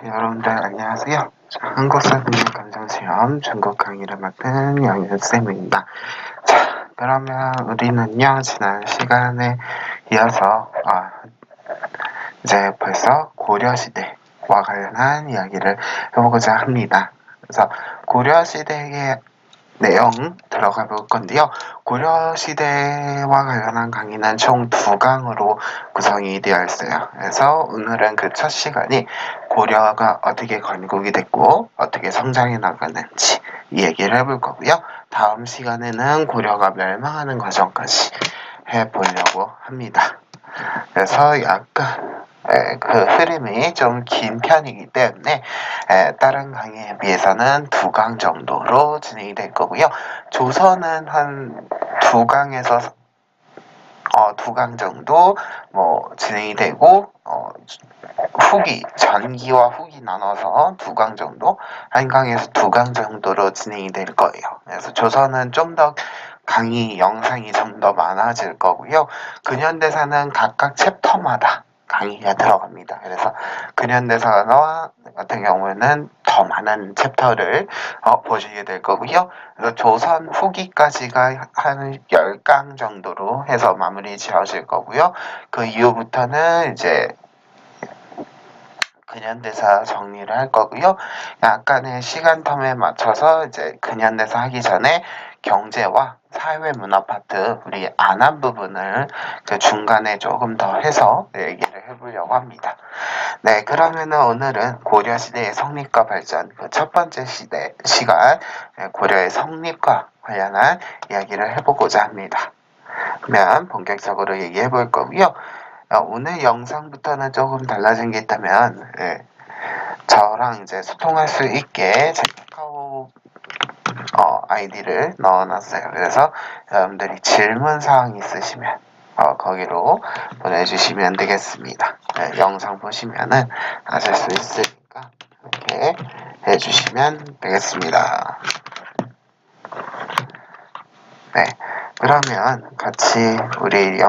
여러분들 안녕하세요. 한국사 능력감정시험 중국 강의를 맡은 영현쌤입니다. 자, 그러면 우리는요, 지난 시간에 이어서 이제 벌써 고려시대와 관련한 이야기를 해보고자 합니다. 그래서 고려시대의 내용 들어가 볼 건데요. 고려시대와 관련한 강의는 총 2강으로 구성이 되어 있어요. 그래서 오늘은 그 첫 시간이 고려가 어떻게 건국이 됐고 어떻게 성장해 나가는지 이 얘기를 해볼 거고요. 다음 시간에는 고려가 멸망하는 과정까지 해보려고 합니다. 그래서 약간 그 흐름이 좀 긴 편이기 때문에 다른 강의에 비해서는 2강 정도로 진행이 될 거고요. 조선은 한 2강에서 2강 정도 진행이 되고 후기, 전기와 후기 나눠서 2강 정도, 1강에서 2강 정도로 진행이 될 거예요. 그래서 조선은 좀 더 강의 영상이 좀 더 많아질 거고요. 근현대사는 각각 챕터마다 강의가 들어갑니다. 그래서 근현대사 같은 경우에는 더 많은 챕터를 보시게 될 거고요. 그래서 조선 후기까지가 한 10강 정도로 해서 마무리 지어질 거고요. 그 이후부터는 이제 근현대사 정리를 할 거고요. 약간의 시간 텀에 맞춰서 이제 근현대사 하기 전에 경제와 사회 문화 파트 우리 안 한 부분을 그 중간에 조금 더 해서 얘기를 해보려고 합니다. 네, 그러면은 오늘은 고려시대의 성립과 발전 그 첫 번째 시간 고려의 성립과 관련한 이야기를 해보고자 합니다. 그러면 본격적으로 얘기해 볼 거고요. 오늘 영상부터는 조금 달라진 게 있다면 저랑 이제 소통할 수 있게 제 카카오 아이디를 넣어놨어요. 그래서 여러분들이 질문 사항 있으시면 거기로 보내주시면 되겠습니다. 영상 보시면은 아실 수 있으니까 이렇게 해주시면 되겠습니다. 네, 그러면 같이 우리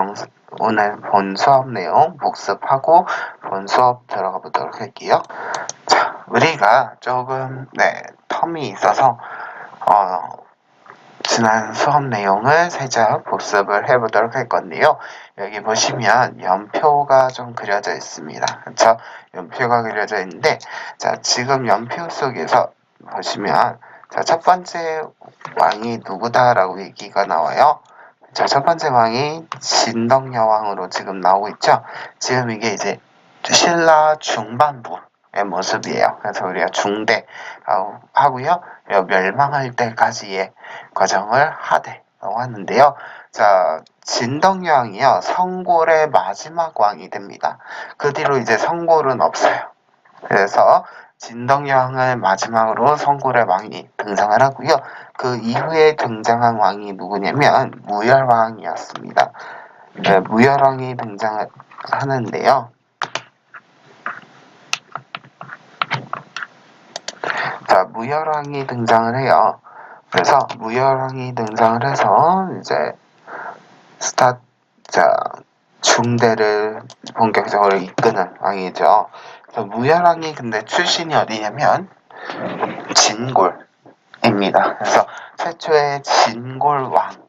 오늘 본 수업 내용 복습하고 본 수업 들어가 보도록 할게요. 자, 우리가 조금 텀이 있어서 지난 수업 내용을 살짝 복습을 해보도록 할 건데요. 여기 보시면 연표가 좀 그려져 있습니다. 그렇죠? 연표가 그려져 있는데 자, 지금 연표 속에서 보시면 자, 첫 번째 왕이 누구다라고 얘기가 나와요. 자, 첫 번째 왕이 진덕여왕으로 지금 나오고 있죠. 지금 이게 이제 신라 중반부의 모습이에요. 그래서 우리가 중대라고 하고요. 멸망할 때까지의 과정을 하대라고 하는데요. 자, 진덕여왕이요. 성골의 마지막 왕이 됩니다. 그 뒤로 이제 성골은 없어요. 그래서 진덕여왕을 마지막으로 성골의 왕이 등장을 하고요. 그 이후에 등장한 왕이 누구냐면 무열왕이었습니다. 네, 무열왕이 등장을 하는데요. 자, 무열왕이 등장을 해요. 그래서 무열왕이 등장을 해서 이제 중대를 본격적으로 이끄는 왕이죠. 그래서 무열왕이 근데 출신이 어디냐면 진골입니다. 그래서 최초의 진골왕이었어요.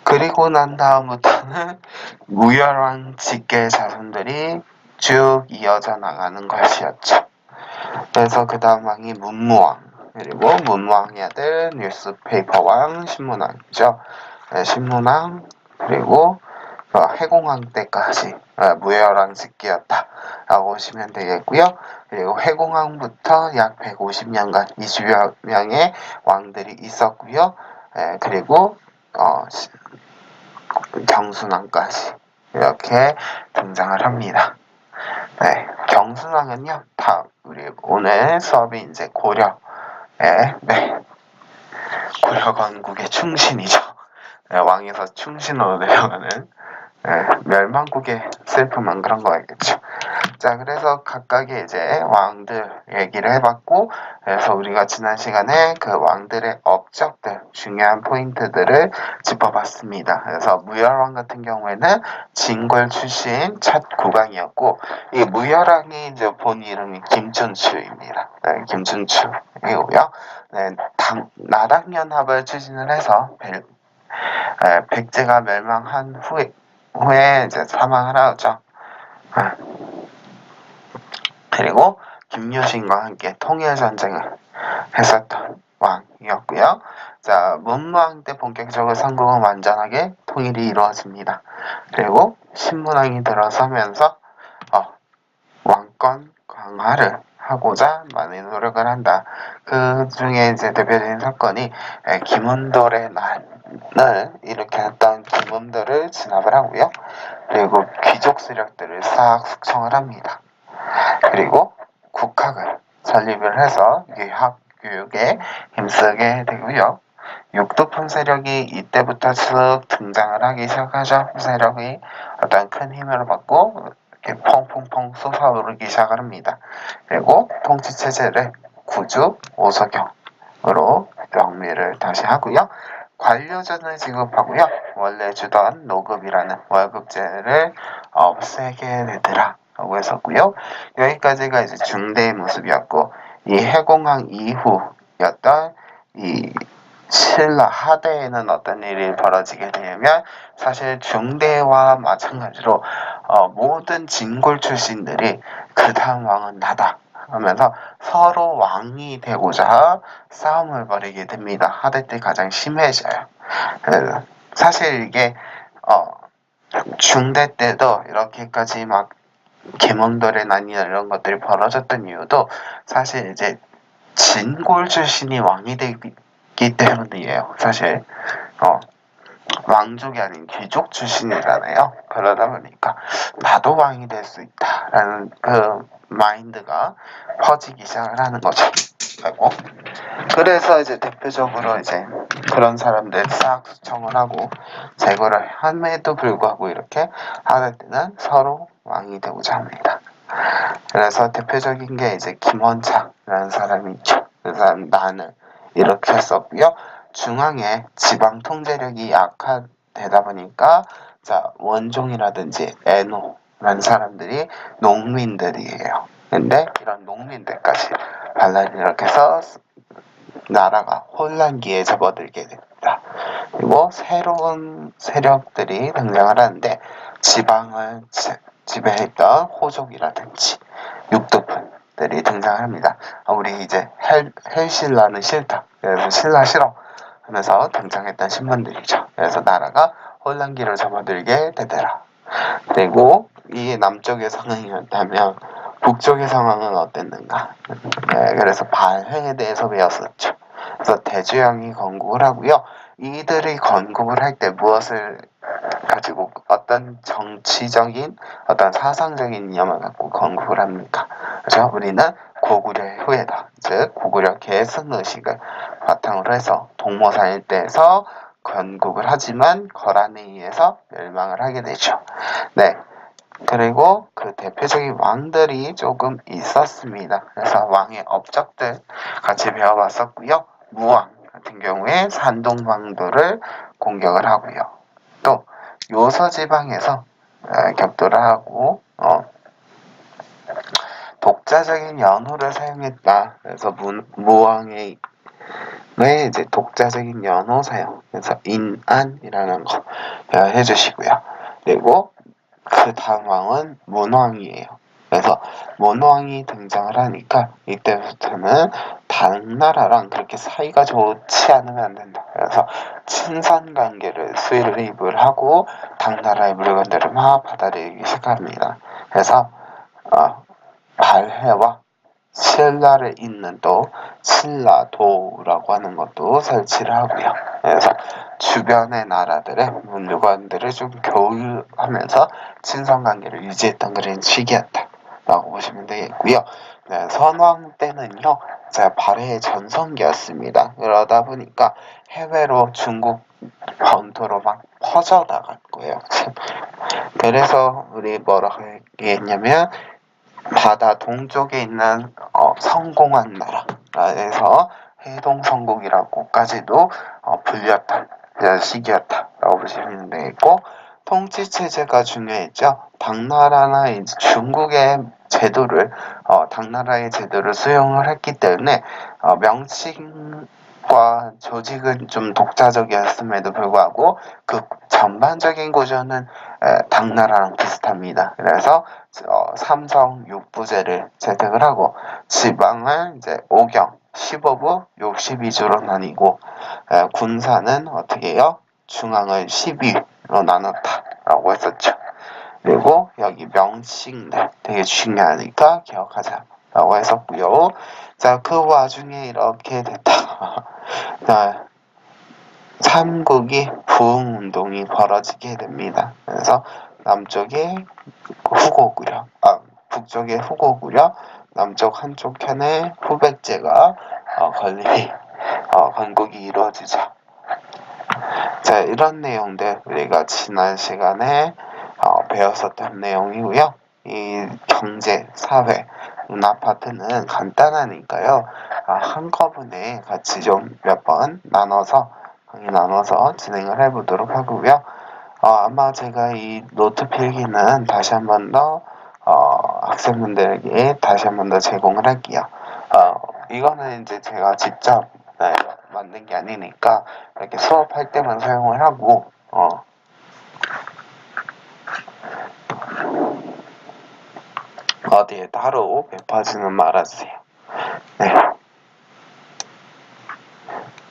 그리고 난 다음부터는 무열왕 직계 자손들이 쭉 이어져 나가는 것이었죠. 그래서 그 다음 왕이 문무왕, 그리고 문무왕의 아들 뉴스페이퍼왕 신문왕이죠. 신문왕, 그리고 해공왕 때까지 무열왕 직계였다 라고 보시면 되겠고요. 그리고 해공왕부터 약 150년간 20여 명의 왕들이 있었고요. 그리고 경순왕까지 이렇게 등장을 합니다. 네, 경순왕은요, 우리 오늘 수업이 이제 고려 건국의 충신이죠. 왕에서 충신으로 내려가는 멸망국의 슬픔만 그런 거겠죠. 자, 자, 그래서 각각의 이제 왕들 얘기를 해봤고, 그래서 우리가 지난 시간에 그 왕들의 업적들, 중요한 포인트들을 짚어봤습니다. 그래서 무열왕 같은 경우에는 진궐 출신 첫 국왕이었고, 이 무열왕이 이제 본 이름이 김춘추입니다. 네, 김춘추이고요. 네, 나당연합을 추진을 해서 백제가 멸망한 후에 이제 사망을 하죠. 그리고 김유신과 함께 통일전쟁을 했었던 왕이었고요. 자, 문무왕 때 본격적으로 삼국은 완전하게 통일이 이루어집니다. 그리고 신문왕이 들어서면서 왕권 강화를 하고자 많은 노력을 한다. 그 중에 이제 대표적인 사건이 김은돌의 난을 일으켰던 김은돌을 진압을 하고요. 그리고 귀족 세력들을 싹 숙청을 합니다. 그리고 국학을 설립을 해서 유학 교육에 힘쓰게 되고요. 육두품 세력이 이때부터 쓱 등장을 하기 시작하죠. 세력이 어떤 큰 힘을 받고 이렇게 펑펑펑 솟아오르기 시작을 합니다. 그리고 통치 체제를 구주 오석영으로 정리를 다시 하고요. 관료전을 지급하고요. 원래 주던 노급이라는 월급제를 없애게 되더라. 라고 했었고요. 여기까지가 이제 중대의 모습이었고, 이 해공항 이후였던 이 신라 하대에는 어떤 일이 벌어지게 되냐면, 사실 중대와 마찬가지로 모든 진골 출신들이 그 다음 왕은 나다 하면서 서로 왕이 되고자 싸움을 벌이게 됩니다. 하대 때 가장 심해져요. 사실 이게 중대 때도 이렇게까지 막 계몽돌의 난이나 이런 것들이 벌어졌던 이유도 사실 이제 진골 출신이 왕이 되기 때문이에요. 사실 왕족이 아닌 귀족 출신이잖아요. 그러다 보니까 나도 왕이 될 수 있다라는 그 마인드가 퍼지기 시작을 하는 거죠. 그래서 이제 대표적으로 이제 그런 사람들 싹 수청을 하고 제거를 함에도 불구하고 이렇게 하는 때는 서로 왕이 되고자 합니다. 그래서 대표적인 게 이제 김원창이라는 사람이 있죠. 그 사람 난을 일으켰었고요. 중앙에 지방 통제력이 약화되다 보니까 자 원종이라든지 애노라는 사람들이 농민들이에요. 근데 이런 농민들까지 반란을 일으켜서 나라가 혼란기에 접어들게 됩니다. 그리고 새로운 세력들이 등장을 하는데 지방을 지배했던 호족이라든지 육두분들이 등장합니다. 우리 이제 헬신라는 싫다. 그래서 신라 싫어 하면서 등장했던 신분들이죠. 그래서 나라가 혼란기를 접어들게 되더라. 그리고 이 남쪽의 상황이었다면 북쪽의 상황은 어땠는가? 네, 그래서 발해에 대해서 배웠었죠. 그래서 대주영이 건국을 하고요. 이들이 건국을 할 때 무엇을 가지고 어떤 정치적인 어떤 사상적인 이념을 갖고 건국을 합니까? 그래서 우리는 고구려의 후예다. 즉 고구려 계승 의식을 바탕으로 해서 동모산 일대에서 건국을 하지만 거란에 의해서 멸망을 하게 되죠. 네. 그리고 그 대표적인 왕들이 조금 있었습니다. 그래서 왕의 업적들 같이 배워봤었고요. 무왕 같은 경우에 산동왕도를 공격을 하고요. 또 요서지방에서 격돌을 하고 독자적인 연호를 사용했다. 그래서 무왕의 이제 독자적인 연호 사용, 그래서 인안이라는 거 해주시고요. 그리고 그 다음 왕은 문왕이에요. 그래서 문왕이 등장을 하니까 이때부터는 다른 나라랑 그렇게 사이가 좋지 않으면 안 된다. 그래서 친선 관계를 수립을 하고 당나라의 물건들을 막 받아들이기 시작합니다. 그래서 발해와 신라를 잇는 또 신라도라고 하는 것도 설치를 하고요. 그래서 주변의 나라들의 물건들을 좀 교류하면서 친선관계를 유지했던 그런 시기였다라고 보시면 되겠고요. 네, 선왕 때는요, 제가 발해의 전성기였습니다. 그러다 보니까 해외로 중국 본토로 막 퍼져나갈 거예요. 그래서 우리 뭐라고 얘기했냐면 바다 동쪽에 있는 성공한 나라에서 해동성국이라고까지도 불렸던 시기였다라고 보시면 되겠고, 통치 체제가 중요했죠. 당나라나 이제 중국의 제도를 당나라의 제도를 수용을 했기 때문에 명칭과 조직은 좀 독자적이었음에도 불구하고 그 전반적인 구조는 당나라랑 비슷합니다. 그래서 삼성 육부제를 채택을 하고 지방을 이제 5경 15부 62주로 나뉘고 군사는 어떻게 해요? 중앙을 12로 나눴다라고 했었죠. 그리고 여기 명칭들 되게 중요하니까 기억하자라고 했었고요. 자, 그 와중에 이렇게 됐다. 자, 삼국이 부흥운동이 벌어지게 됩니다. 그래서 남쪽에 후고구려, 북쪽에 후고구려, 남쪽 한쪽 편에 후백제가 건국이 이루어지죠. 자, 이런 내용들 우리가 지난 시간에 배웠었던 내용이고요. 이 경제, 사회, 문화 파트는 간단하니까요. 한꺼번에 같이 좀 몇 번 나눠서 진행을 해보도록 하고요. 아마 제가 이 노트 필기는 다시 한 번 더 학생분들에게 다시 한 번 더 제공을 할게요. 이거는 이제 제가 직접 만든 게 아니니까 이렇게 수업할 때만 사용을 하고 어디에 따로 배포하지는 말아주세요. 네.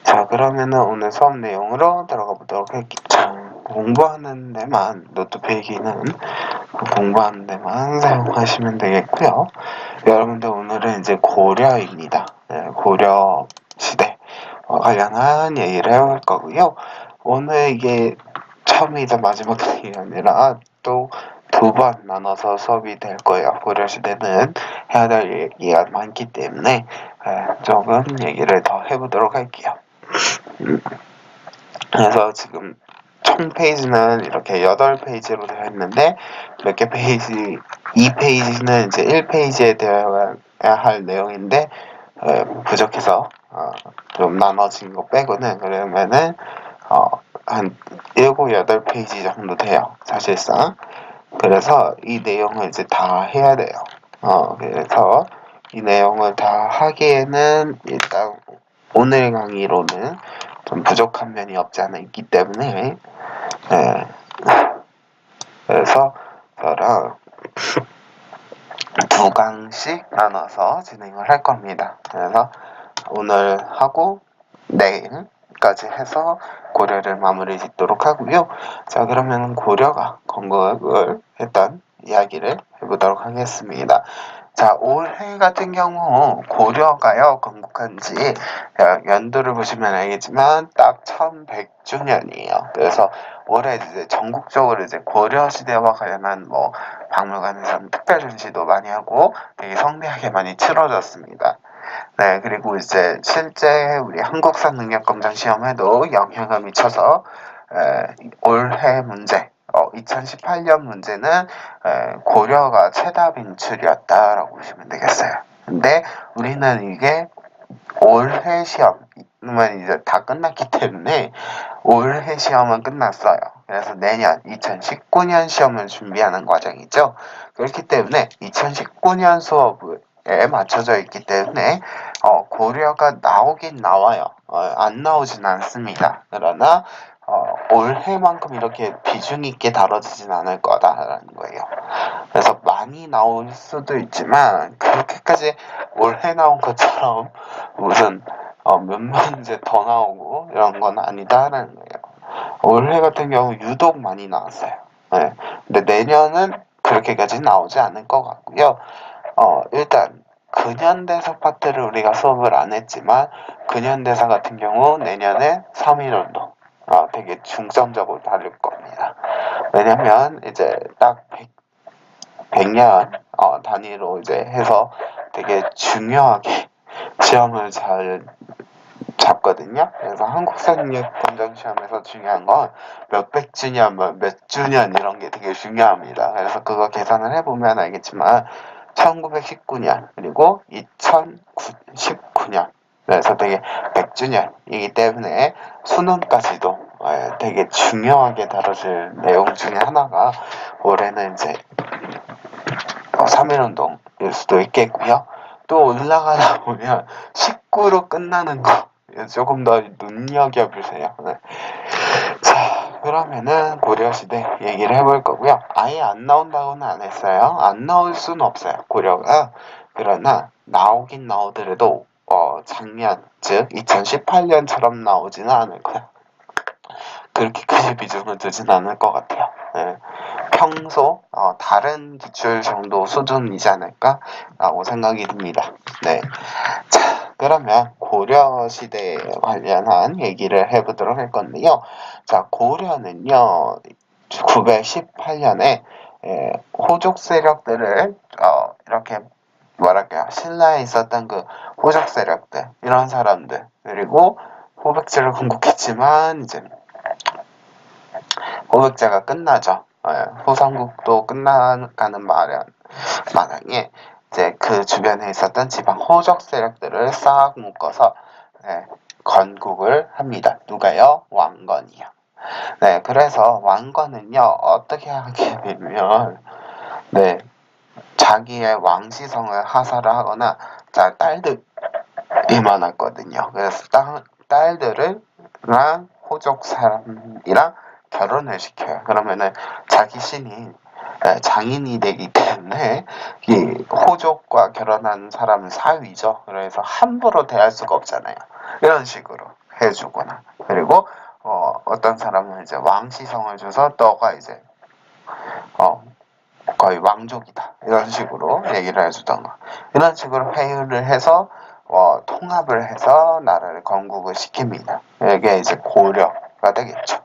자, 그러면은 오늘 수업 내용으로 들어가 보도록 할게요. 공부하는 데만, 노트 필기는 공부하는 데만 사용하시면 되겠고요. 여러분들 오늘은 이제 고려입니다. 네, 고려 시대 관련한 얘기를 해볼 거고요. 오늘 이게 처음이자 마지막이 아니라 또 두 번 나눠서 수업이 될 거예요. 고려 시대는 해야 될 얘기가 많기 때문에 조금 얘기를 더 해보도록 할게요. 그래서 지금 총 페이지는 이렇게 8페이지로 되어 있는데 몇 개 페이지, 2페이지는 이제 1페이지에 되어야 할 내용인데 부족해서 좀 나눠진 거 빼고는 그러면은 한 7, 8페이지 정도 돼요. 사실상. 그래서 이 내용을 이제 다 해야 돼요. 그래서 이 내용을 다 하기에는 일단 오늘 강의로는 좀 부족한 면이 없지 않아 있기 때문에 그래서 저랑 두 강씩 나눠서 진행을 할 겁니다. 그래서 오늘 하고 내일까지 해서 고려를 마무리 짓도록 하고요. 자, 그러면 고려가 건국을 했던 이야기를 해보도록 하겠습니다. 자, 올해 같은 경우 고려가요 건국한 지 연도를 보시면 알겠지만 딱 1100주년이에요. 그래서 올해 이제 전국적으로 이제 고려 시대와 관련한 뭐 박물관에서는 특별 전시도 많이 하고 되게 성대하게 많이 치러졌습니다. 네, 그리고 이제 실제 우리 한국사 능력 검정 시험에도 영향을 미쳐서 올해 문제 2018년 문제는 고려가 최다 빈출이었다라고 보시면 되겠어요. 근데 우리는 이게 올해 시험은 이제 다 끝났기 때문에 올해 시험은 끝났어요. 그래서 내년 2019년 시험을 준비하는 과정이죠. 그렇기 때문에 2019년 수업에 맞춰져 있기 때문에 고려가 나오긴 나와요. 안 나오진 않습니다. 그러나 올해만큼 이렇게 비중 있게 다뤄지진 않을 거다라는 거예요. 그래서 많이 나올 수도 있지만 그렇게까지 올해 나온 것처럼 무슨 몇 문제 더 나오고 이런 건 아니다라는 거예요. 올해 같은 경우 유독 많이 나왔어요. 네. 근데 내년은 그렇게까지 나오지 않을 것 같고요. 일단 근현대사 파트를 우리가 수업을 안 했지만 근현대사 같은 경우 내년에 3.1운동 되게 중점적으로 다룰 겁니다. 왜냐면 이제 딱 100년 단위로 이제 해서 되게 중요하게 시험을 잘 잡거든요. 그래서 한국사능력 검정 시험에서 중요한 건 몇백 주년, 몇 주년 이런 게 되게 중요합니다. 그래서 그거 계산을 해보면 알겠지만 1919년 그리고 2019년 그래서 되게 100주년이기 때문에 수능까지도 되게 중요하게 다뤄질 내용 중에 하나가 올해는 이제 3.1운동일 수도 있겠고요. 또 올라가다 보면 19로 끝나는 거 조금 더 눈여겨보세요. 네. 자, 그러면은 고려시대 얘기를 해볼 거고요. 아예 안 나온다고는 안 했어요. 안 나올 수는 없어요. 고려가. 그러나 나오긴 나오더라도 작년, 즉 2018년처럼 나오지는 않을 거야. 그렇게 크게 비중을 두진 않을 것 같아요. 네. 평소 다른 기출 정도 수준이지 않을까라고 생각이 듭니다. 네. 자, 그러면 고려 시대에 관련한 얘기를 해보도록 할 건데요. 자, 고려는요, 918년에 호족 세력들을 이렇게 뭐랄까요, 신라에 있었던 그 호족 세력들 이런 사람들 그리고 호백제를 건국했지만 이제 호백제가 끝나죠. 호성국도 끝나가는 마당에 이제 그 주변에 있었던 지방 호족 세력들을 싹 묶어서 건국을 합니다. 누가요? 왕건이요. 네, 그래서 왕건은요 어떻게 하게 되면 자기의 왕시성을 하사를 하거나 딸들이 많았거든요. 그래서 딸들이랑 호족 사람이랑 결혼을 시켜요. 그러면은 자기 신이 장인이 되기 때문에 이 호족과 결혼하는 사람은 사위죠. 그래서 함부로 대할 수가 없잖아요. 이런 식으로 해주거나 그리고 어떤 사람은 이제 왕시성을 줘서 너가 이제 거의 왕족이다 이런 식으로 얘기를 해주던가 이런 식으로 회유를 해서 통합을 해서 나라를 건국을 시킵니다. 이게 이제 고려가 되겠죠.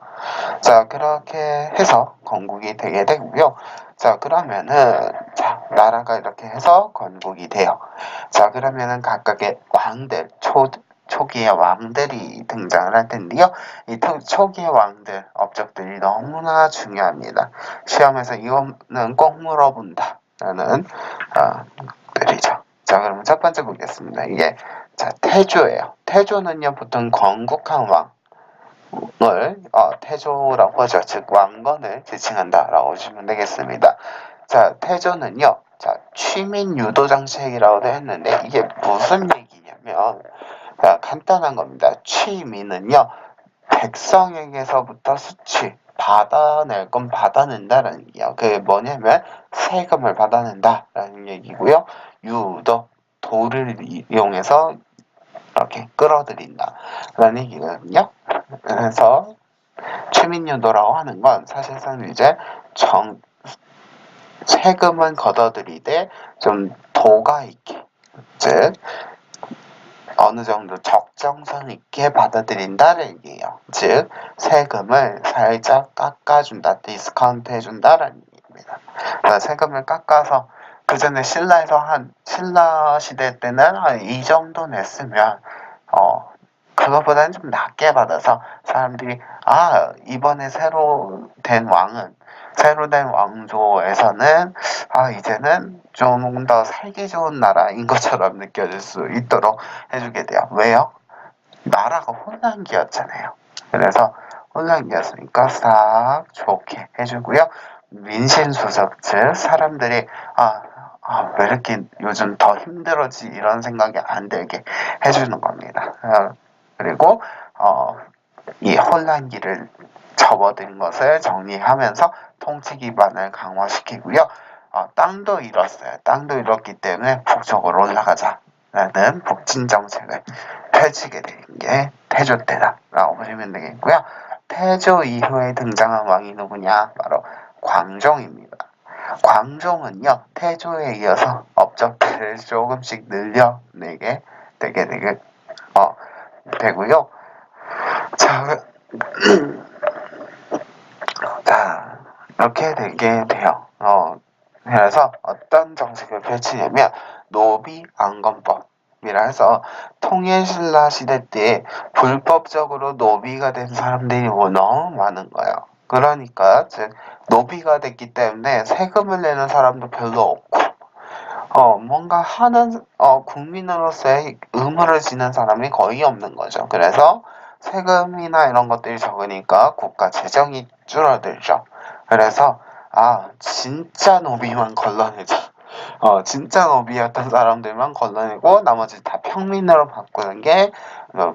자, 그렇게 해서 건국이 되게 되고요. 자, 그러면은 나라가 이렇게 해서 건국이 돼요. 자, 그러면은 각각의 왕들 초기의 왕들이 등장을 할 텐데요. 이 초기의 왕들 업적들이 너무나 중요합니다. 시험에서 이거는 꼭 물어본다라는 들이죠. 자, 그러면 첫 번째 보겠습니다. 이게 태조예요. 태조는요 보통 건국한 왕을 태조라고 하죠. 즉 왕건을 지칭한다라고 보시면 되겠습니다. 자, 태조는요. 자, 취민 유도 정책이라고 되어 있는데 이게 무슨 얘기냐면 간단한 겁니다. 취민은요. 백성에게서부터 수치 받아낼 건 받아낸다라는 얘기예요. 그게 뭐냐면 세금을 받아낸다라는 얘기고요. 유도 도를 이용해서 이렇게 끌어들인다라는 얘기거든요. 그래서 취민유도라고 하는 건 사실상 이제 세금은 걷어들이되 좀 도가 있게 즉 어느 정도 적정성 있게 받아들인다는 얘기예요. 즉 세금을 살짝 깎아준다, 디스카운트 해준다라는 얘기입니다. 세금을 깎아서 그 전에 신라 시대 때는 이 정도 냈으면 그것보다는 좀 낮게 받아서 사람들이 이번에 새로 된 왕조에서는 이제는 좀 더 살기 좋은 나라인 것처럼 느껴질 수 있도록 해주게 돼요. 왜요? 나라가 혼란기였잖아요. 그래서 혼란기였으니까 싹 좋게 해주고요. 민심수석, 즉 사람들이 왜 이렇게 요즘 더 힘들어지 이런 생각이 안 들게 해주는 겁니다. 그리고 이 혼란기를 접어든 것을 정리하면서 통치 기반을 강화시키고요. 땅도 잃었어요. 땅도 잃었기 때문에 북쪽으로 올라가자라는 북진 정책을 펼치게 된 게 태조 때다라고 보시면 되겠고요. 태조 이후에 등장한 왕이 누구냐? 바로 광종입니다. 광종은요, 태조에 이어서 업적들을 조금씩 늘려내게 되고요. 자, 이렇게 되게 돼요. 그래서 어떤 정책을 펼치냐면 노비안건법이라 해서 통일신라 시대 때 불법적으로 노비가 된 사람들이 너무 많은 거예요. 그러니까 즉 노비가 됐기 때문에 세금을 내는 사람도 별로 없고 뭔가 하는, 국민으로서의 의무를 지는 사람이 거의 없는 거죠. 그래서 세금이나 이런 것들이 적으니까 국가 재정이 줄어들죠. 그래서, 진짜 노비만 걸러내자. 진짜 노비였던 사람들만 걸러내고 나머지 다 평민으로 바꾸는 게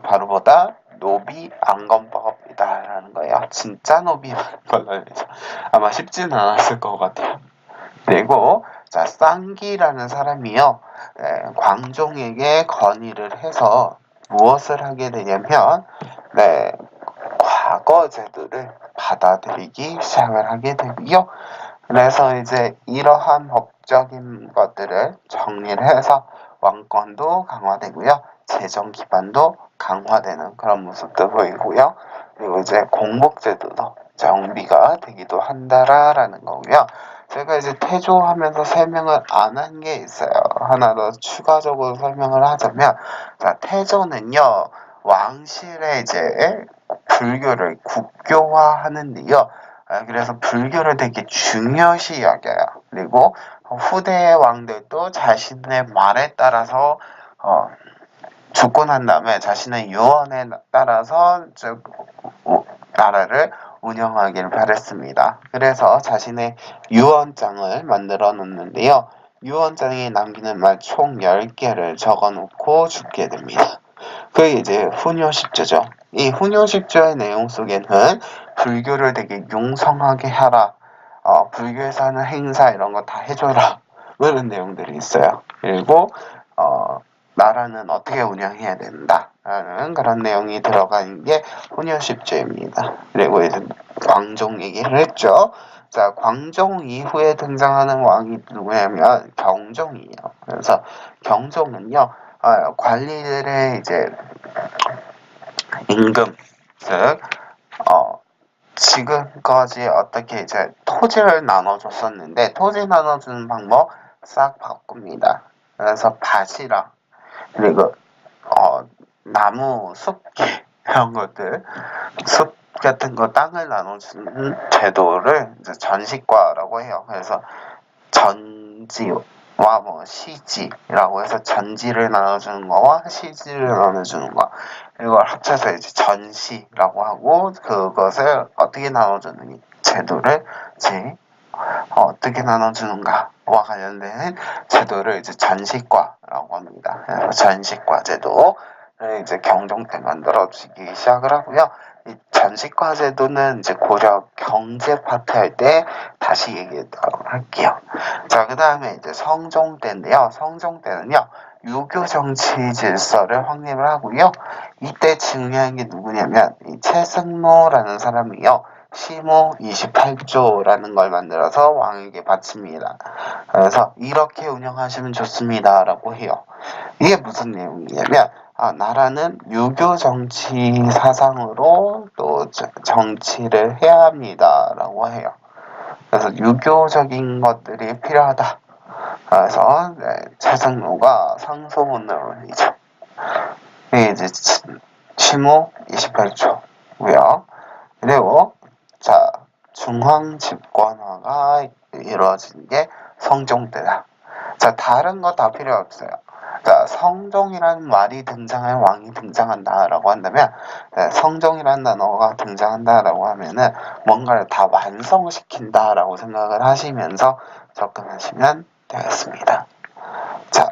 바로 보다 노비 안건법이다라는 거예요. 진짜 노비만 걸러내자. 아마 쉽지는 않았을 것 같아요. 그리고 자 쌍기라는 사람이요, 광종에게 건의를 해서 무엇을 하게 되냐면, 과거 제도를 받아들이기 시작을 하게 되고요. 그래서 이제 이러한 법적인 것들을 정리를 해서 왕권도 강화되고요, 재정 기반도 강화되는 그런 모습도 보이고요. 그리고 이제 공복제도도 정비가 되기도 한다라는 거고요. 제가 이제 태조하면서 설명을 안 한 게 있어요. 하나 더 추가적으로 설명을 하자면, 자, 태조는요, 왕실의 이제 불교를 국교화하는데요. 그래서 불교를 되게 중요시 여겨요. 그리고 후대의 왕들도 자신의 말에 따라서 죽고 난 다음에 자신의 유언에 따라서 나라를 운영하길 바랬습니다. 그래서 자신의 유언장을 만들어 놓는데요. 유언장에 남기는 말 총 10개를 적어 놓고 죽게 됩니다. 그게 이제 훈요십조죠. 이 훈요십조의 내용 속에는 불교를 되게 용성하게 하라, 불교에서 하는 행사 이런 거 다 해줘라, 이런 내용들이 있어요. 그리고 나라는 어떻게 운영해야 된다라는 그런 내용이 들어간 게 훈요십조입니다. 그리고 이제 광종 얘기를 했죠. 자, 광종 이후에 등장하는 왕이 누구냐면 경종이에요. 그래서 경종은요, 관리들의 이제 임금, 즉, 지금까지 어떻게 이제 토지를 나눠줬었는데, 토지 나눠주는 방법 싹 바꿉니다. 그래서 밭이랑, 그리고, 나무, 숲길, 이런 것들, 숲 같은 거 땅을 나눠주는 제도를 이제 전시과라고 해요. 그래서 전지와 뭐 시지라고 해서 전지를 나눠주는 거와 시지를 나눠주는 거, 이걸 합쳐서 이제 전시라고 하고, 그것을 어떻게 나눠주는 제도를 이제 어떻게 나눠주는가와 관련된 제도를 이제 전시과라고 합니다. 그래서 전시과 제도를 이제 경종 때 만들어지기 시작을 하고요. 이 전시과 제도는 이제 고려 경제 파트 할 때 다시 얘기하도록 할게요. 자, 그 다음에 이제 성종 때인데요. 성종 때는요, 유교 정치 질서를 확립을 하고요. 이때 중요한 게 누구냐면 이 최승로라는 사람이요, 시모 28조라는 걸 만들어서 왕에게 바칩니다. 그래서 이렇게 운영하시면 좋습니다 라고 해요. 이게 무슨 내용이냐면, 나라는 유교 정치 사상으로 또 정치를 해야 합니다 라고 해요. 그래서 유교적인 것들이 필요하다. 그래서 최승로가 상소문을 올리죠. 이게 이제 시모 28조고요. 그리고 자, 중앙 집권화가 이루어진 게 성종 때다. 자, 다른 거 다 필요 없어요. 자, 성종이라는 말이 등장한 왕이 등장한다라고 한다면, 성종이라는 단어가 등장한다라고 하면은 뭔가를 다 완성시킨다라고 생각을 하시면서 접근하시면 되겠습니다. 자,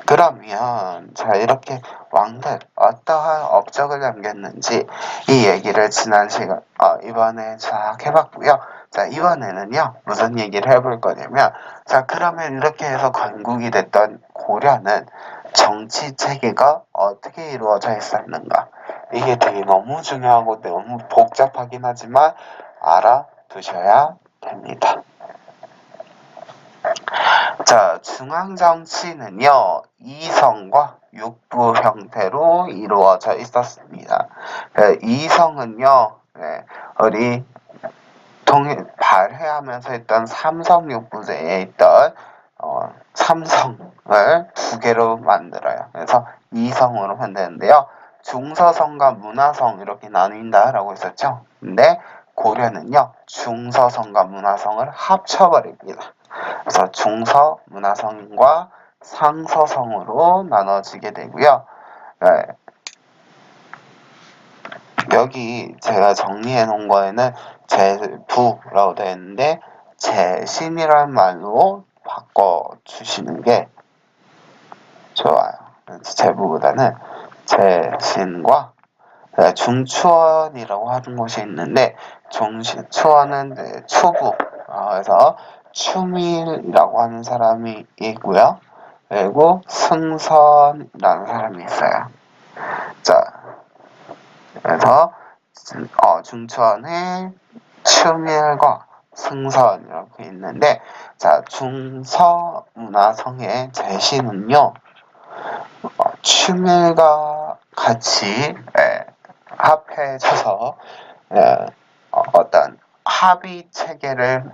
그러면 자, 이렇게 왕들 어떠한 업적을 남겼는지 이 얘기를 지난 시간 이번에 쫙 해봤고요. 자, 이번에는요, 무슨 얘기를 해볼 거냐면, 자, 그러면 이렇게 해서 건국이 됐던 고려는 정치 체계가 어떻게 이루어져 있었는가, 이게 되게 너무 중요하고 너무 복잡하긴 하지만 알아두셔야 됩니다. 자, 중앙정치는요, 이성과 육부 형태로 이루어져 있었습니다. 이성은요, 우리 발해하면서 있던 삼성육부제에 있던 삼성을 두 개로 만들어요. 그래서 이성으로 만드는데요. 중서성과 문화성 이렇게 나뉜다라고 했었죠. 근데 고려는요, 중서성과 문화성을 합쳐버립니다. 그래서 중서 문화성과 상서성으로 나눠지게 되고요. 네. 여기 제가 정리해 놓은 거에는 제부라고 되어 있는데 제신이라는 말로 바꿔 주시는 게 좋아요. 제부보다는 제신과 중추원이라고 하는 곳이 있는데 중추원은 추부 그래서 추밀이라고 하는 사람이 있고요. 그리고 승선이라는 사람이 있어요. 자, 그래서 중추원에 추밀과 승선 이렇게 있는데 자 중서문화성의 제시는요 추밀과 같이 합해져서 어떤 합의 체계를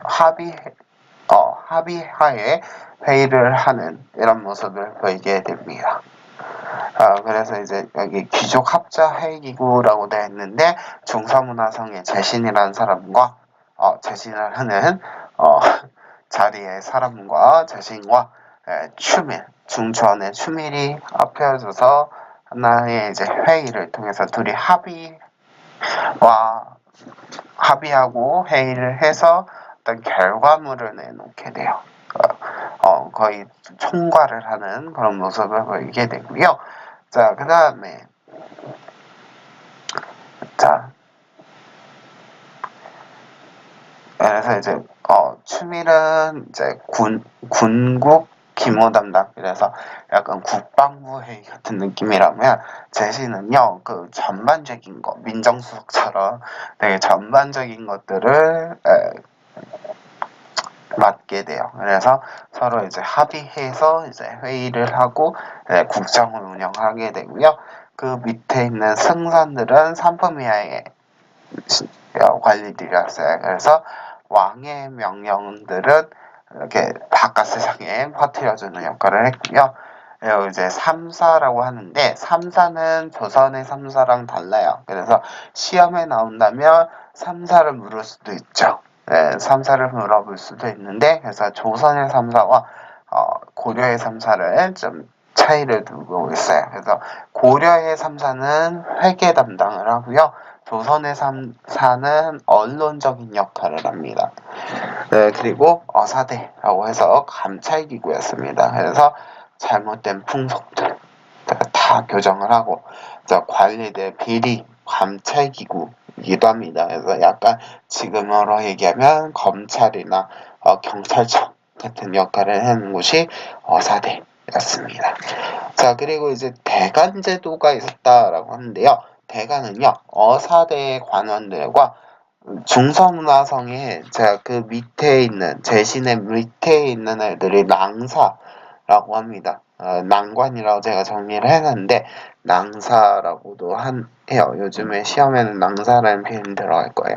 합의하에 회의를 하는 이런 모습을 보이게 됩니다. 그래서 이제 여기 귀족 합자 회의기구라고 되어 있는데 중서문화성의 재신이라는 사람과 재신을 하는 자리의 사람과 재신과 추밀 중추원의 추밀이 합해져서 하나의 이제 회의를 통해서 둘이 합의하고 회의를 해서 어떤 결과물을 내놓게 돼요. 거의 총괄을 하는 그런 모습을 보이게 되고요. 자, 그 다음에 그래서 이제 추밀은 이제 군국 기모 담당 그래서 약간 국방부 회의 같은 느낌이라면 제시는요 그 전반적인 거 민정수석처럼 되게 전반적인 것들을 맡게 돼요. 그래서 서로 이제 합의해서 이제 회의를 하고 국정을 운영하게 되고요. 그 밑에 있는 승선들은 산품위하의 관리들이었어요. 그래서 왕의 명령들은 이렇게 바깥 세상에 퍼뜨려주는 역할을 했고요. 그리고 이제 삼사라고 하는데 삼사는 조선의 삼사랑 달라요. 그래서 시험에 나온다면 삼사를 물을 수도 있죠. 삼사를 물어볼 수도 있는데 그래서 조선의 삼사와 고려의 삼사를 좀 차이를 두고 있어요. 그래서 고려의 삼사는 회계 담당을 하고요. 조선의 삼사는 언론적인 역할을 합니다. 그리고 어사대라고 해서 감찰기구였습니다. 그래서 잘못된 풍속들 다 교정을 하고 관리대 비리 감찰기구이기도 합니다. 그래서 약간 지금으로 얘기하면 검찰이나 경찰청 같은 역할을 하는 곳이 어사대였습니다. 자, 그리고 이제 대간제도가 있었다라고 하는데요. 대간은요, 어사대 관원들과 중서문화성에 제가 그 밑에 있는 제신의 밑에 있는 애들이 낭사라고 합니다. 낭관이라고 제가 정리를 해놨는데 낭사라고도 해요. 요즘에 시험에는 낭사라는 표현이 들어갈 거예요.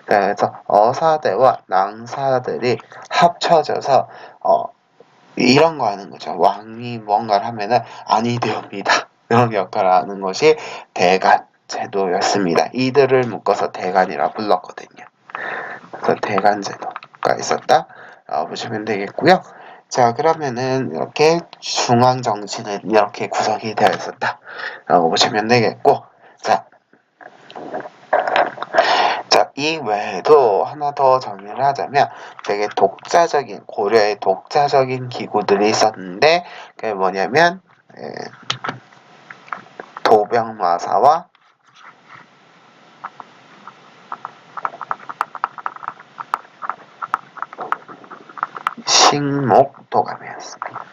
그래서 어사대와 낭사들이 합쳐져서 이런 거 하는 거죠. 왕이 뭔가를 하면은 아니 되옵니다. 이런 역할을 하는 것이 대간 제도였습니다. 이들을 묶어서 대간이라 불렀거든요. 그래서 대간 제도가 있었다 보시면 되겠고요. 자, 그러면은 이렇게 중앙 정치는 이렇게 구성이 되어 있었다 라고 보시면 되겠고, 이 외에도 하나 더 정리를 하자면 되게 독자적인 고려의 독자적인 기구들이 있었는데 그게 뭐냐면 도병마사와 식목도감이었습니다.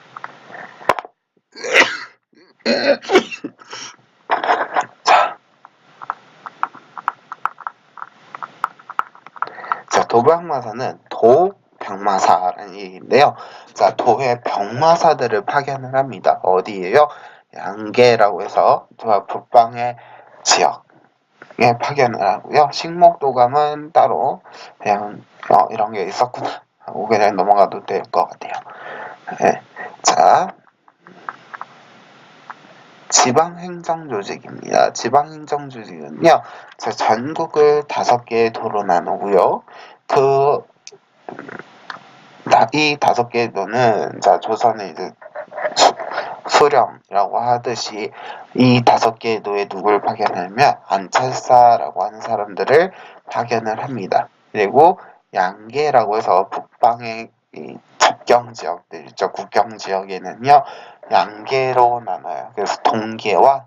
자, 도병마사는 도병마사라는 얘기인데요. 자, 도의 병마사들을 파견을 합니다. 어디에요? 양계라고 해서 북방의 지역에 파견을 하고요. 식목도감은 따로 그냥 이런 게 있었구나 하고 그냥 넘어가도 될 것 같아요. 네. 자, 지방행정조직입니다. 지방행정조직은요, 전국을 5개의 도로 나누고요. 그 이 5개도는 자 조선의 이제 수령이라고 하듯이 이 5개도에 누굴 파견하냐면 안찰사라고 하는 사람들을 파견을 합니다. 그리고 양계라고 해서 북방의 이 접경 지역들 있죠. 국경 지역에는요 양계로 나눠요. 그래서 동계와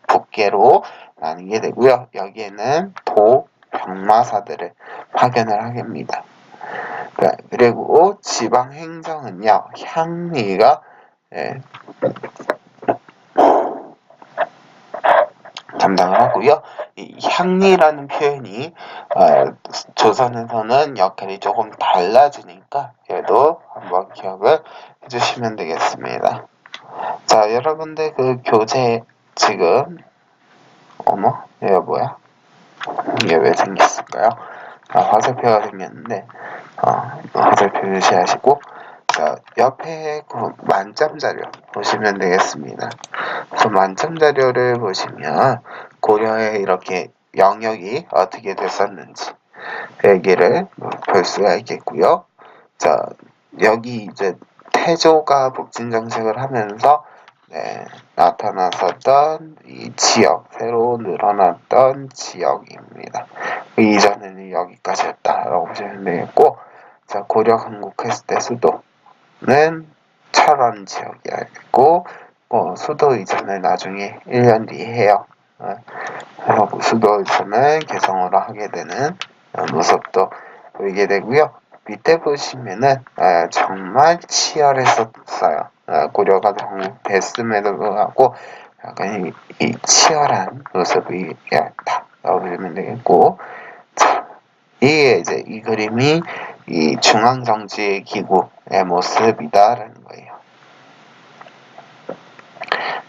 북계로 나뉘게 되고요. 여기에는 병마사들을 파견을 하게 합니다. 그리고 지방 행정은요 향리가 담당을 하고요. 이 향리라는 표현이 조선에서는 역할이 조금 달라지니까 얘도 한번 기억을 해주시면 되겠습니다. 자, 여러분들 그 교재 지금 얘가 뭐야? 이게 왜 생겼을까요? 화살표가 생겼는데 화살표 표시하시고 자, 옆에 그 만점 자료 보시면 되겠습니다. 그 만점 자료를 보시면 고려에 이렇게 영역이 어떻게 됐었는지 얘기를 볼 수가 있겠고요. 자, 여기 이제 태조가 북진 정책을 하면서 나타났었던 이 지역, 새로 늘어났던 지역입니다. 이전에는 여기까지였다라고 보시면 되겠고, 자, 고려 건국했을 때 수도는 철원 지역이었고, 수도 이전을 나중에 1년 뒤에 해요. 그래서 수도 이전을 개성으로 하게 되는 모습도 보이게 되고요. 밑에 보시면은 정말 치열했었어요. 고려가 됐음에도 불구하고 약간 이 치열한 모습이 있다라고 보시면 되겠고, 자, 이게 이제 이 그림이 이 중앙정치 기구의 모습이다라는 거예요.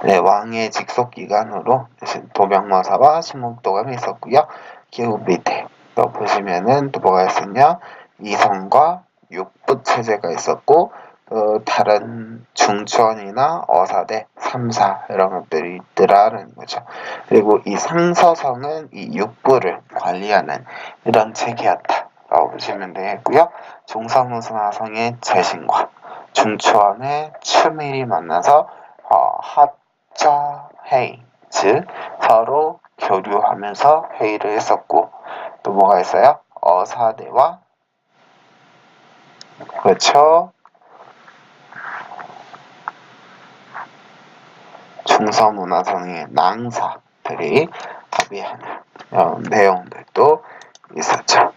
네, 왕의 직속 기관으로 도병모사와 신목도감이 있었고요. 기구 밑에 또 보시면은 또 뭐가 있었냐? 이성과 육부 체제가 있었고 다른 중추원이나 어사대, 삼사 이런 것들이 있더라는 거죠. 그리고 이 상서성은 이 육부를 관리하는 이런 체계였다라고 보시면 되겠고요. 중서무사성의 재신과 중추원의 추밀이 만나서 합자회의, 즉 서로 교류하면서 회의를 했었고 또 뭐가 있어요? 어사대와 그렇죠. 중서문화성의 낭사들이 합의하는 내용들도 있었죠.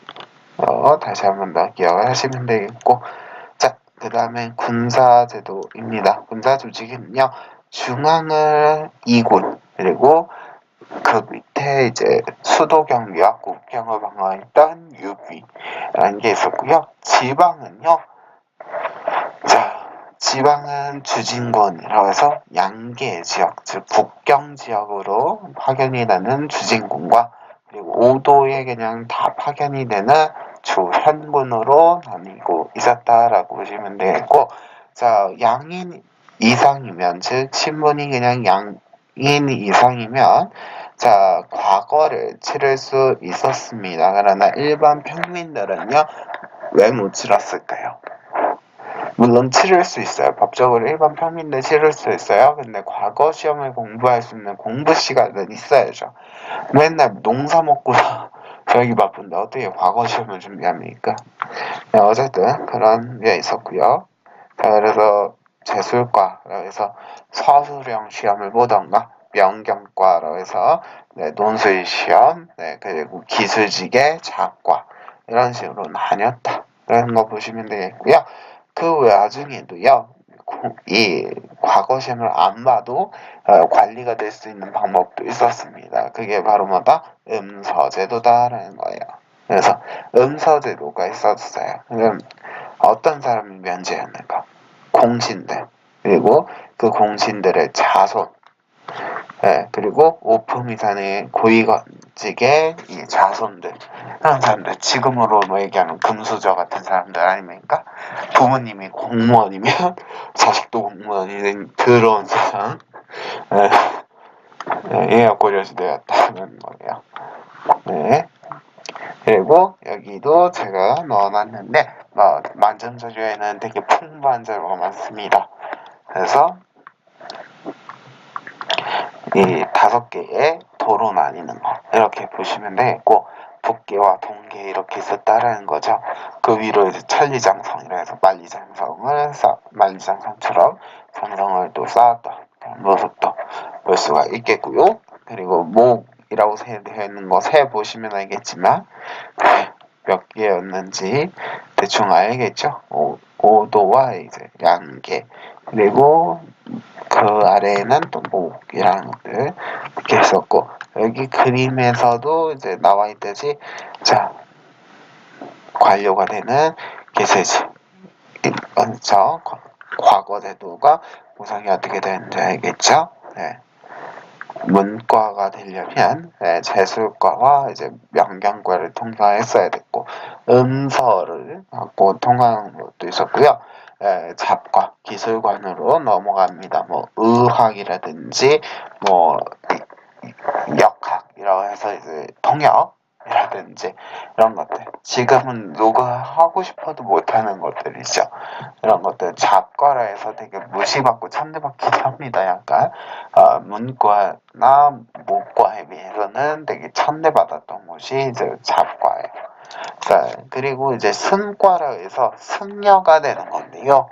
다시 한 번 더 기억을 하시면 되겠고, 자, 그 다음에 군사제도입니다. 군사조직은요, 중앙을 2군, 그리고 그 밑에 이제 수도경비와 국경을 방어했던 유비라는 게 있었고요. 지방은요, 자, 지방은 주진군이라고 해서 양계 지역, 즉 국경 지역으로 파견이 되는 주진군과 그리고 5도에 그냥 다 파견이 되는 주현군으로 나뉘고 있었다라고 보시면 되겠고, 자, 양인 이상이면, 즉 신분이 그냥 양인 이상이면 자, 과거를 치를 수 있었습니다. 그러나 일반 평민들은요, 왜 못 치렀을까요? 물론 치를 수 있어요. 법적으로 일반 평민들 치를 수 있어요. 근데 과거 시험을 공부할 수 있는 공부 시간은 있어야죠. 맨날 농사 먹고 저기 바쁜데 어떻게 과거 시험을 준비합니까? 네, 어쨌든 그런 게 있었고요. 자, 그래서 재술과라고 해서 서술형 시험을 보던가 명경과라고 해서 논술 시험, 그리고 기술직의 작과 이런 식으로 나뉘었다. 그런 거 보시면 되겠고요. 그 와중에도요, 이 과거 시험을 안 봐도 관리가 될 수 있는 방법도 있었습니다. 그게 바로 뭐다? 음서제도다라는 거예요. 그래서 음서제도가 있었어요. 그럼 어떤 사람이 면제였는가? 공신들, 그리고 그 공신들의 자손, 그리고 오품이산의 고위직의 이 자손들, 그런 사람들, 지금으로 뭐 얘기하는 금수저 같은 사람들 아닙니까? 부모님이 공무원이면 자식도 공무원이 된 그런 세상, 얘가 고려시대였다는 거예요. 네. 그리고 여기도 제가 넣어놨는데 만점자료에는 되게 풍부한 자료가 많습니다. 그래서 이 5개의 도로 나뉘는 거 이렇게 보시면 되겠고, 북계와 동계 이렇게 있었다라는 거죠. 그 위로 이제 천리장성이라 해서 만리장성처럼 장성을 또 쌓았던 그런 모습도 볼 수가 있겠고요. 그리고 목이라고 되어 있는 거 세 보시면 알겠지만 몇 개였는지 대충 알겠죠. 오도와 이제 양계, 그리고 그 아래에는 또 목이라는 것들 이렇게 있었고, 여기 그림에서도 이제 나와 있듯이 자 관료가 되는 개세지, 그렇죠. 과거 제도가 구성이 어떻게 되는지 알겠죠. 네. 문과가 되려면 재술과와 이제 명경과를 통과했어야 됐고, 음서를 갖고 통과하는 것도 있었고요. 잡과 기술관으로 넘어갑니다. 뭐 의학이라든지 뭐 역학이라고 해서 이제 통역이라든지 이런 것들, 지금은 누가 하고 싶어도 못하는 것들이죠. 이런 것들 잡과라 해서 되게 무시받고 천대받기도 합니다. 약간 문과나 모과에 비해서는 되게 천대받았던 곳이 이제 잡과예요. 자, 그리고 이제 승과라 해서 승려가 되는 건데요.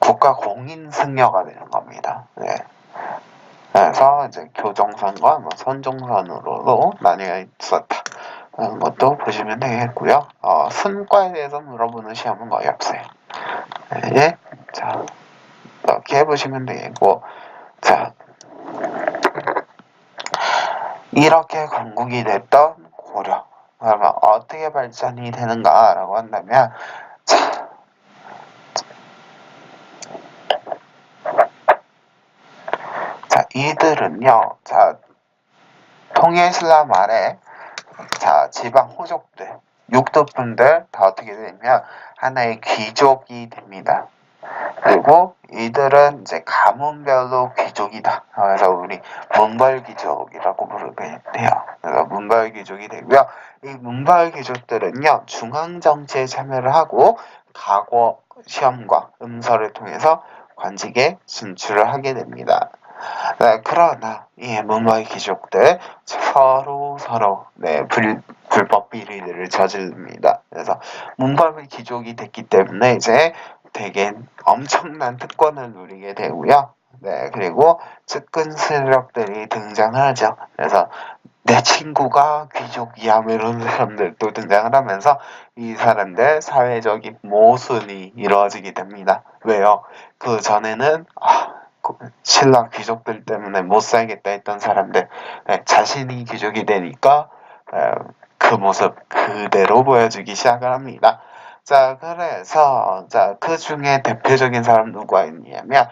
국가 공인 승려가 되는 겁니다. 네. 그래서 이제 교정선과 선종선으로도 나뉘어 있었다. 라는 것도 보시면 되겠고요. 승과에 대해서 물어보는 시험은 거의 없어요. 네. 자, 이렇게 보시면 되겠고, 자, 이렇게 건국이 됐던 고려. 그러면 어떻게 발전이 되는가라고 한다면, 자, 이들은요, 자, 통일신라 말에, 자, 지방 호족들, 육도분들 다 어떻게 되냐면, 하나의 귀족이 됩니다. 그리고 이들은 이제 가문별로 귀족이다. 그래서 우리 문벌귀족이라고 부르게 돼요. 그래서 문벌귀족이 되고요. 이 문벌귀족들은요, 중앙정치에 참여를 하고 과거 시험과 음서를 통해서 관직에 진출을 하게 됩니다. 네, 그러나 이 문벌귀족들 서로 불법 비리들을 저지릅니다. 그래서 문벌귀족이 됐기 때문에 이제 되게 엄청난 특권을 누리게 되고요. 네, 그리고 측근 세력들이 등장을 하죠. 그래서 내 친구가 귀족이야, 이런 사람들도 등장을 하면서 이 사람들 사회적인 모순이 이루어지게 됩니다. 왜요? 그 전에는 신라 귀족들 때문에 못 살겠다 했던 사람들, 자신이 귀족이 되니까 그 모습 그대로 보여주기 시작을 합니다. 자, 그래서 그 중에 대표적인 사람 누가 있냐면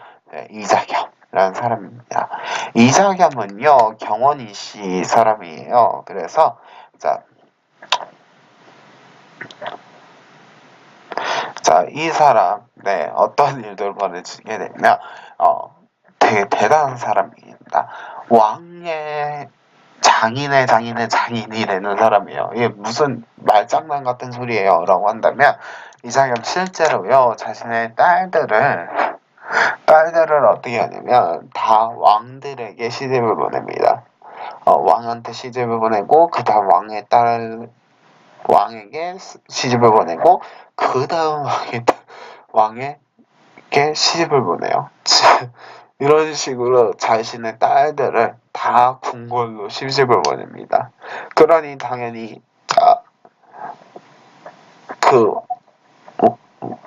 이자겸이라는 사람입니다. 이자겸은요, 경원이 씨 사람이에요. 그래서 이 사람, 어떤 일들 벌어지게 되면 되게 대단한 사람입니다. 왕의 장인이 되는 사람이에요. 이게 무슨 말장난 같은 소리예요 라고 한다면, 이자겸 실제로요, 자신의 딸들을 어떻게 하냐면 다 왕들에게 시집을 보냅니다. 왕한테 시집을 보내고, 그 다음 왕에게 시집을 보내고, 그 다음 왕에게 시집을 보내요. 이런 식으로 자신의 딸들을 다 궁궐로 시집을 보냅니다. 그러니 당연히 그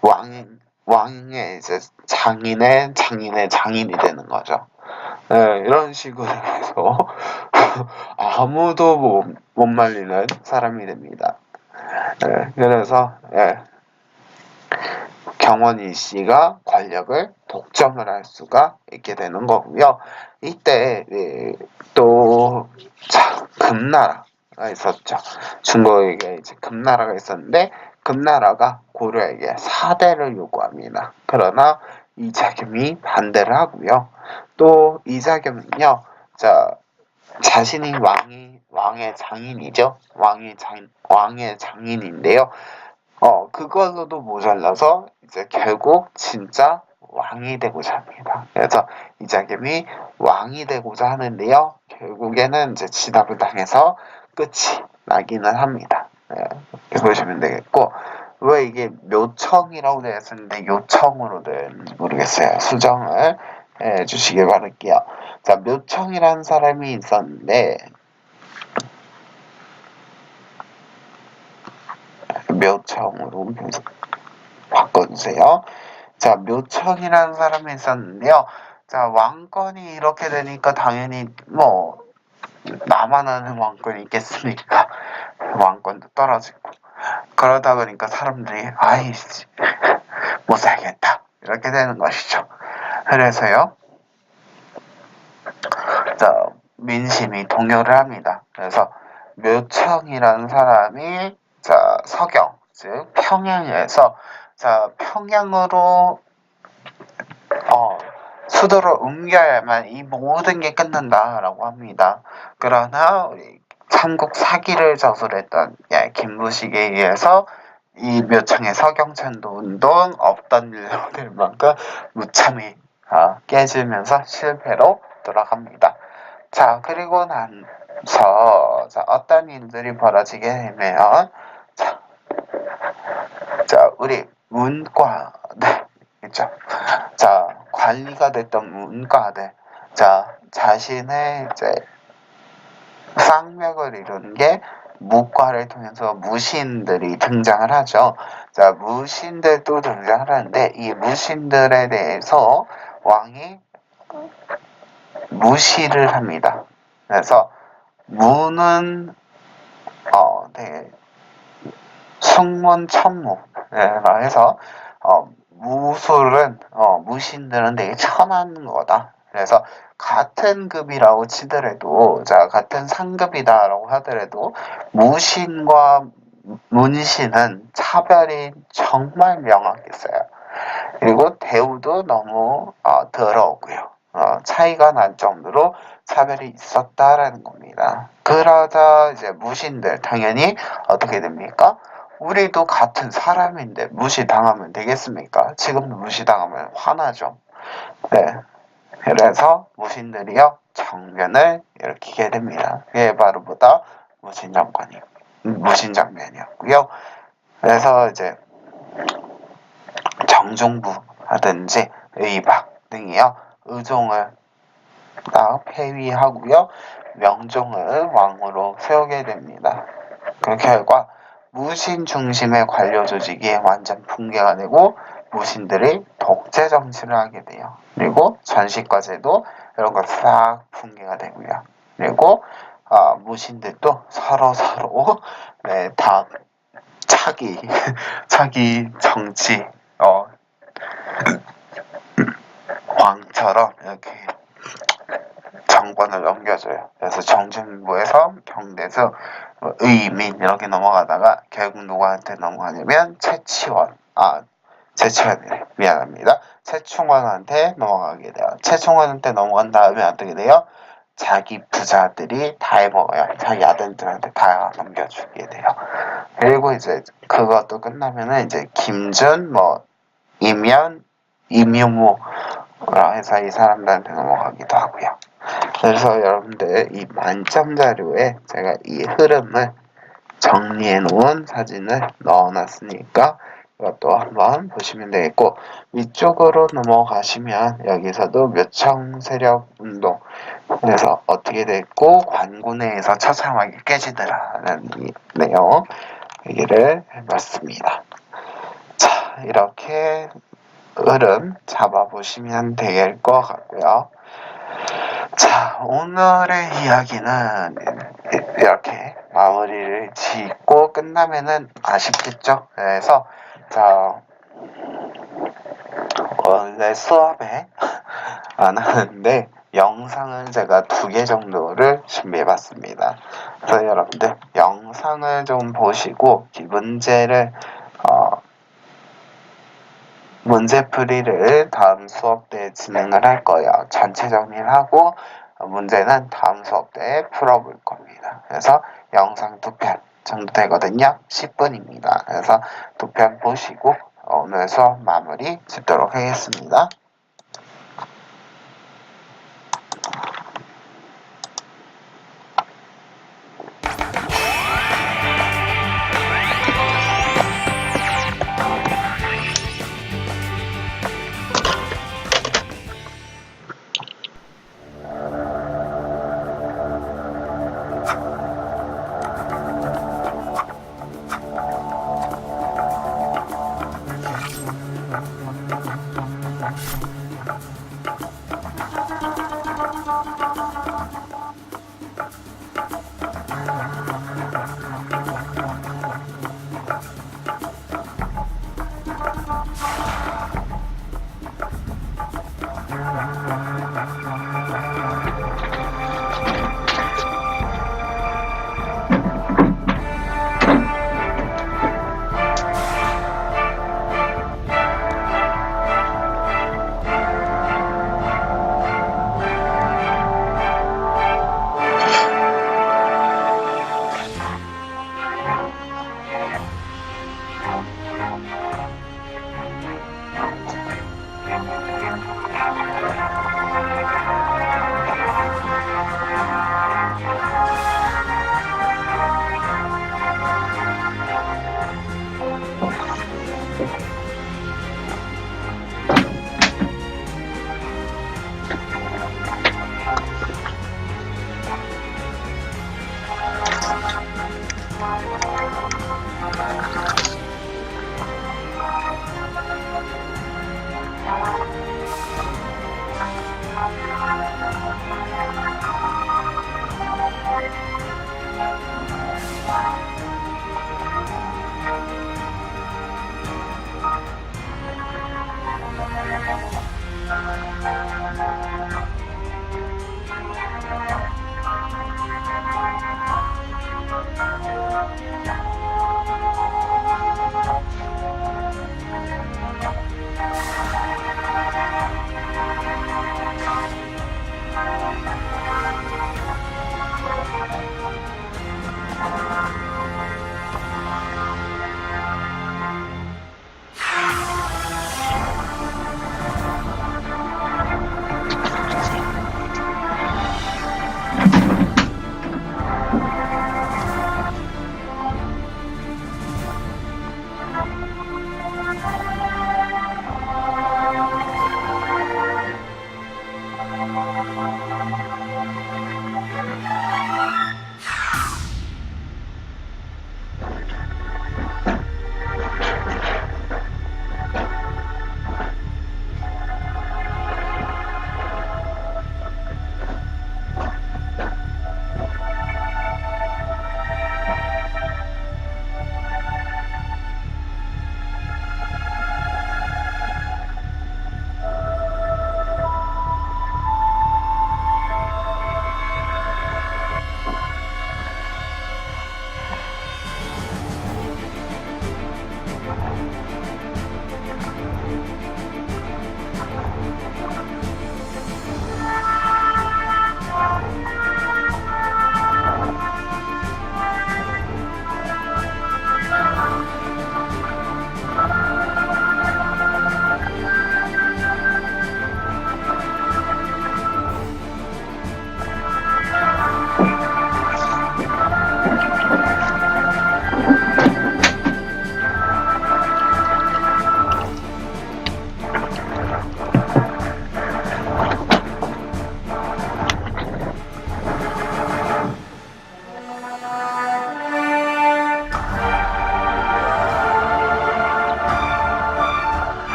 왕의 이제 장인의 장인이 되는 거죠. 이런 식으로 해서 아무도 못 말리는 사람이 됩니다. 그래서 경원이 씨가 권력을 독점을 할 수가 있게 되는 거고요. 이때 또 금나라가 있었죠. 중국에게 이제 금나라가 있었는데, 금나라가 고려에게 사대를 요구합니다. 그러나 이자겸이 반대를 하고요. 또 이자겸은요, 자신이 왕의 장인이죠. 왕의 장인인데요. 그걸로도 모자라서 이제 결국 진짜 왕이 되고자 합니다. 그래서 이자겸이 왕이 되고자 하는데요. 결국에는 이제 진압을 당해서 끝이 나기는 합니다. 네, 이렇게 보시면 되겠고, 왜 이게 묘청이라고 되어 있었는데 요청으로 되는지 모르겠어요. 수정을 해주시길 바랄게요. 자, 묘청이라는 사람이 있었는데, 묘청으로 바꿔주세요. 자, 묘청이라는 사람이 있었는데요. 자, 왕권이 이렇게 되니까 당연히 뭐 나만 아는 왕권이 있겠습니까? 왕권도 떨어지고 그러다 보니까 사람들이 아이씨 못 살겠다 이렇게 되는 것이죠. 그래서요. 자, 민심이 동요를 합니다. 그래서 묘청이라는 사람이 자, 서경 즉 평양에서 자, 평양으로 수도로 옮겨야만 이 모든 게 끝난다라고 합니다. 그러나 우리 삼국 사기를 저술했던 김무식에 의해서 이 묘청의 서경천도 운동 없던 일로 될 만큼 무참히 깨지면서 실패로 돌아갑니다. 자, 그리고 나서 어떤 일들이 벌어지게 되면 자, 우리 문과들 있죠. 자, 관리가 됐던 문과들. 자, 자신의 이제 쌍맥을 이루는 게 무과를 통해서 무신들이 등장을 하죠. 자, 무신들도 등장을 하는데 이 무신들에 대해서 왕이 무시를 합니다. 그래서 무는 되게 숙문천무라 해서 무술은 무신들은 되게 천한 거다. 그래서 같은 급이라고 치더라도 자 같은 상급이다라고 하더라도 무신과 문신은 차별이 정말 명확했어요. 그리고 대우도 너무 더러우고요. 차이가 날 정도로 차별이 있었다라는 겁니다. 그러자 이제 무신들 당연히 어떻게 됩니까? 우리도 같은 사람인데 무시당하면 되겠습니까? 지금도 무시당하면 화나죠. 네. 그래서 무신들이요 정변을 일으키게 됩니다. 그게 바로 보다 무신정변이었고요. 그래서 이제 정중부하든지 의박 등이요 의종을 폐위하고요 명종을 왕으로 세우게 됩니다. 그 결과 무신 중심의 관료 조직이 완전 붕괴가 되고 무신들이 독재 정치를 하게 돼요. 그리고 전시과제도 이런 거 싹 붕괴가 되고요. 그리고 무신들도 서로 네, 다 차기 정치 왕처럼 이렇게 정권을 넘겨줘요. 그래서 정중부에서 경대에서 의민 이렇게 넘어가다가 결국 누구한테 넘어가냐면 최치원이래. 미안합니다. 최충원한테 넘어가게 돼요. 최충원한테 넘어간 다음에 어떻게 돼요? 자기 부자들이 다 해먹어요. 자기 아들들한테 다 넘겨주게 돼요. 그리고 이제 그것도 끝나면은 이제 김준, 임현, 임유무라 해서 이 사람들한테 넘어가기도 하고요. 그래서 여러분들 이 만점 자료에 제가 이 흐름을 정리해 놓은 사진을 넣어놨으니까 이것도 한번 보시면 되겠고 위쪽으로 넘어가시면 여기서도 묘청 세력 운동 그래서 어떻게 됐고 관군내에서 처참하게 깨지더라라는 내용 얘기를 해봤습니다. 자, 이렇게 흐름 잡아보시면 될 것 같고요. 자, 오늘의 이야기는 이렇게 마무리를 짓고 끝나면은 아쉽겠죠? 그래서, 자, 원래 수업에 안 하는데, 영상을 제가 2개 정도를 준비해 봤습니다. 그래서 여러분들, 영상을 좀 보시고, 이 문제를, 문제풀이를 다음 수업 때 진행을 할 거예요. 전체 정리를 하고 문제는 다음 수업 때 풀어볼 겁니다. 그래서 영상 2편 정도 되거든요. 10분입니다. 그래서 2편 보시고 오늘 수업 마무리 짓도록 하겠습니다.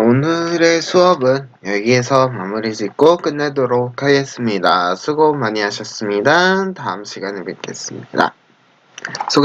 오늘의 수업은 여기에서 마무리 짓고 끝내도록 하겠습니다. 수고 많이 하셨습니다. 다음 시간에 뵙겠습니다. 수고